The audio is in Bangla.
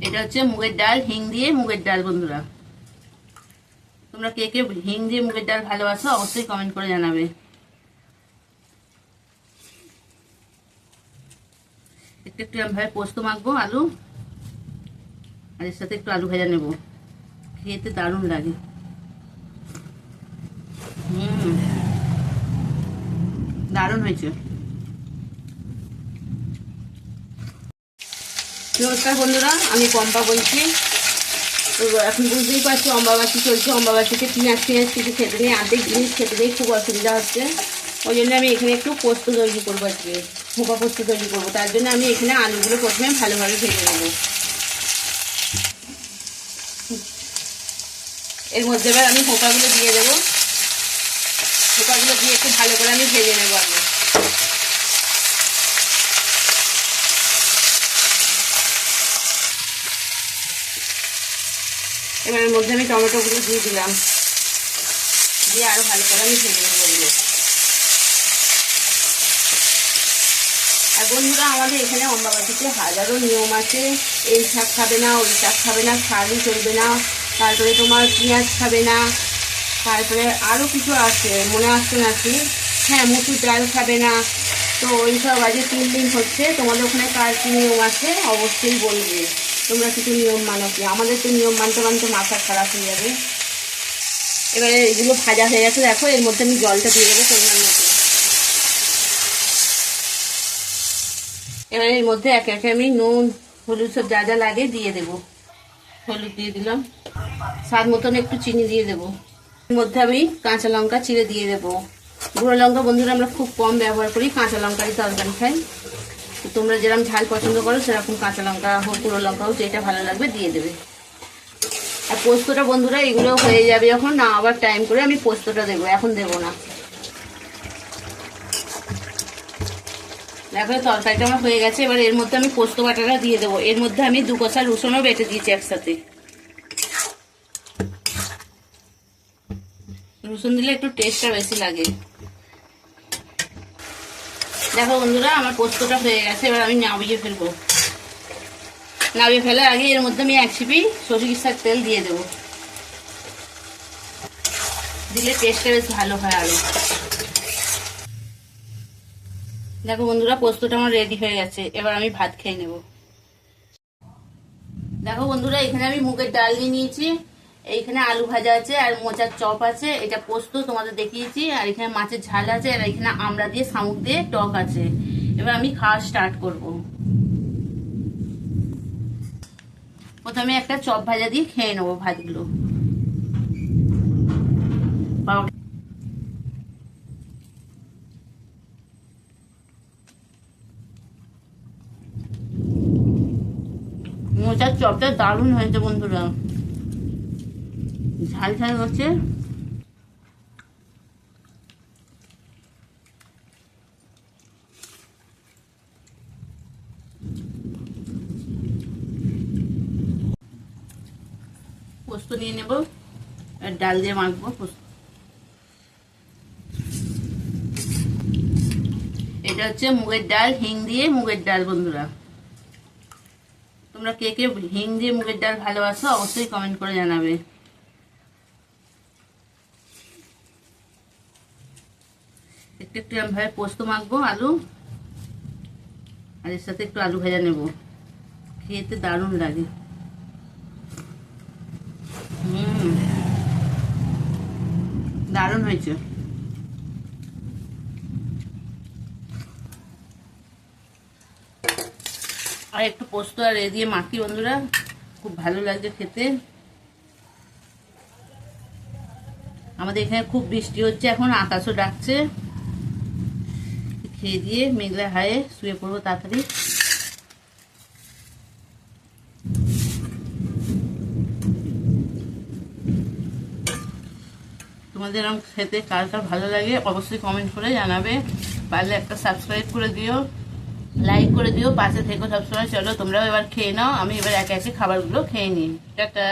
এটা হচ্ছে মুগের ডাল, হিং দিয়ে মুগের ডাল। বন্ধুরা, তোমরা কে কে হিং দিয়ে মুগের ডাল ভালোবাসো অবশ্যই কমেন্ট করে জানাবে। একটু একটু ভাবে পোস্ত মাখবো, আলু, আর এর সাথে একটু আলু ভাজা নেব। খেতে দারুণ লাগে। দারুণ হয়েছে। নমস্কার বন্ধুরা, আমি পম্পা বলছি। তো এখন বুঝতেই পারছি অম্বাবাসী চলছে। অম্বাবাসীতে পেঁয়াজ কিছু খেতে নেই, অর্ধেক জিনিস খেতে নেই, খুব অসুবিধা হচ্ছে। ওই জন্য আমি এখানে একটু পোস্ত তৈরি করবো, আজকে ভোপা পোস্ত তৈরি করবো। তার জন্য আমি এখানে আলুগুলো প্রথমে ভালোভাবে ভেজে নেব। এর মধ্যে এবার আমি ভোপাগুলো দিয়ে দেবো। ভোপাগুলো দিয়ে একটু ভালো করে আমি ভেজে নেবো আগে। এবার এর মধ্যে আমি টমেটোগুলো দিয়ে দিলাম, দিয়ে আরো ভালো করে আমি ভেজে নেবো এগুলো। আর বন্ধুরা, আমাদের এখানে অম্বাবাসীতে হাজারো নিয়ম আছে। এই শাক খাবে না, ওই শাক খাবে না, শাকই চলবে না, তারপরে তোমার পেঁয়াজ খাবে না, তারপরে আরও কিছু আছে, মনে আসছে না কি, হ্যাঁ মুসুর ডাল খাবে না। তো ওইসব আজকে 3 দিন হচ্ছে। তোমাদের ওখানে কার কী নিয়ম আছে অবশ্যই বলবে। তোমরা কিছু নিয়ম মানো কি? আমাদের তো নিয়ম মানতে মানতে মাথা খারাপ হয়ে যাবে। এবারে এগুলো ভাজা হয়ে গেছে, দেখো এর মধ্যে আমি জলটা দিয়ে দেবো পরিমাণ মতো। এবারে এর মধ্যে একে একে আমি নুন হলুদ সব যা যা লাগে দিয়ে দেবো। হলুদ দিয়ে দিলাম, স্বাদ মতন একটু চিনি দিয়ে দেবো। এর মধ্যে আমি কাঁচা লঙ্কা চিড়ে দিয়ে দেবো। গুঁড়ো লঙ্কা বন্ধুরা আমরা খুব কম ব্যবহার করি, কাঁচা লঙ্কারই তরকারি খাই। তো তোমরা যেরকম ঝাল পছন্দ করো সেরকম কাঁচা লঙ্কা হোক গুঁড়ো লঙ্কা হোক, যেটা ভালো লাগবে দিয়ে দেবে। আর পোস্তটা বন্ধুরা এগুলো হয়ে যাবে যখন, না আবার টাইম করে আমি পোস্তটা দেবো, এখন দেবো না। দেখো তরকারিটা আমার হয়ে গেছে। এবার এর মধ্যে আমি পোস্ত বাটাটা দিয়ে দেবো। এর মধ্যে আমি 2 কোয়া রসুনও বেটে দিয়েছি একসাথে। রসুন দিলে একটু টেস্টটা বেশি লাগে। দেখো বন্ধুরা, আমার পোস্তটা হয়ে গেছে। এবার আমি নামিয়ে ফেলবো। নামিয়ে ফেলার আগে এর মধ্যে আমি 1 চিপি সরিষার তেল দিয়ে দেবো। দিলে টেস্টটা বেশ ভালো হয় আরো। দেখো বন্ধুরা, পোস্তটা আমার রেডি হয়ে গেছে। এবার আমি ভাত খেয়ে নেব। দেখো বন্ধুরা, এখানে আমি মুগের ডাল নিয়ে নিয়েছি, এইখানে আলু ভাজা আছে, আর মোচার চপ আছে, এটা পোস্ত তোমাদের দেখিয়েছি, আর এখানে মাছের ঝাল আছে, আর এখানে আমড়া দিয়ে শামুক দিয়ে টক আছে। এবার আমি খাওয়া স্টার্ট করব। প্রথমে একটা চপ ভাজা দিয়ে খেয়ে নেবো ভাতগুলো। মোচার চপটা দারুণ হয়েছে বন্ধুরা, ঝাল ঝাল হচ্ছে। পোস্ত নিয়ে নেব, আর ডাল দিয়ে মাখবো পোস্ত। এটা হচ্ছে মুগের ডাল, হিং দিয়ে মুগের ডাল। বন্ধুরা, তোমরা কে কে হিং দিয়ে মুগের ডাল ভালোবাসো অবশ্যই কমেন্ট করে জানাবে। একটু একটু ভাবে পোস্ত মাখবো, আলু, আর এর সাথে একটু আলু ভাজা নেব। খেতে দারুণ লাগে। দারুণ হয়েছে। আর একটু পোস্ত আর এ দিয়ে মাখি বন্ধুরা, খুব ভালো লাগছে খেতে। আমাদের এখানে খুব বৃষ্টি হচ্ছে এখন, আকাশও ডাকছে। খেয়ে দিয়ে মেঘলা হায়ে শুয়ে পড়বো তাড়াতাড়ি। তোমাদের এরকম খেতে কার কার ভালো লাগে অবশ্যই কমেন্ট করে জানাবে। পারলে একটা সাবস্ক্রাইব করে দিও, লাইক করে দিও, পাশে থেকো সবসময়। চলো তোমরাও এবার খেয়ে নাও, আমি এবার একে একে খাবারগুলো খেয়ে নিই। টাটা।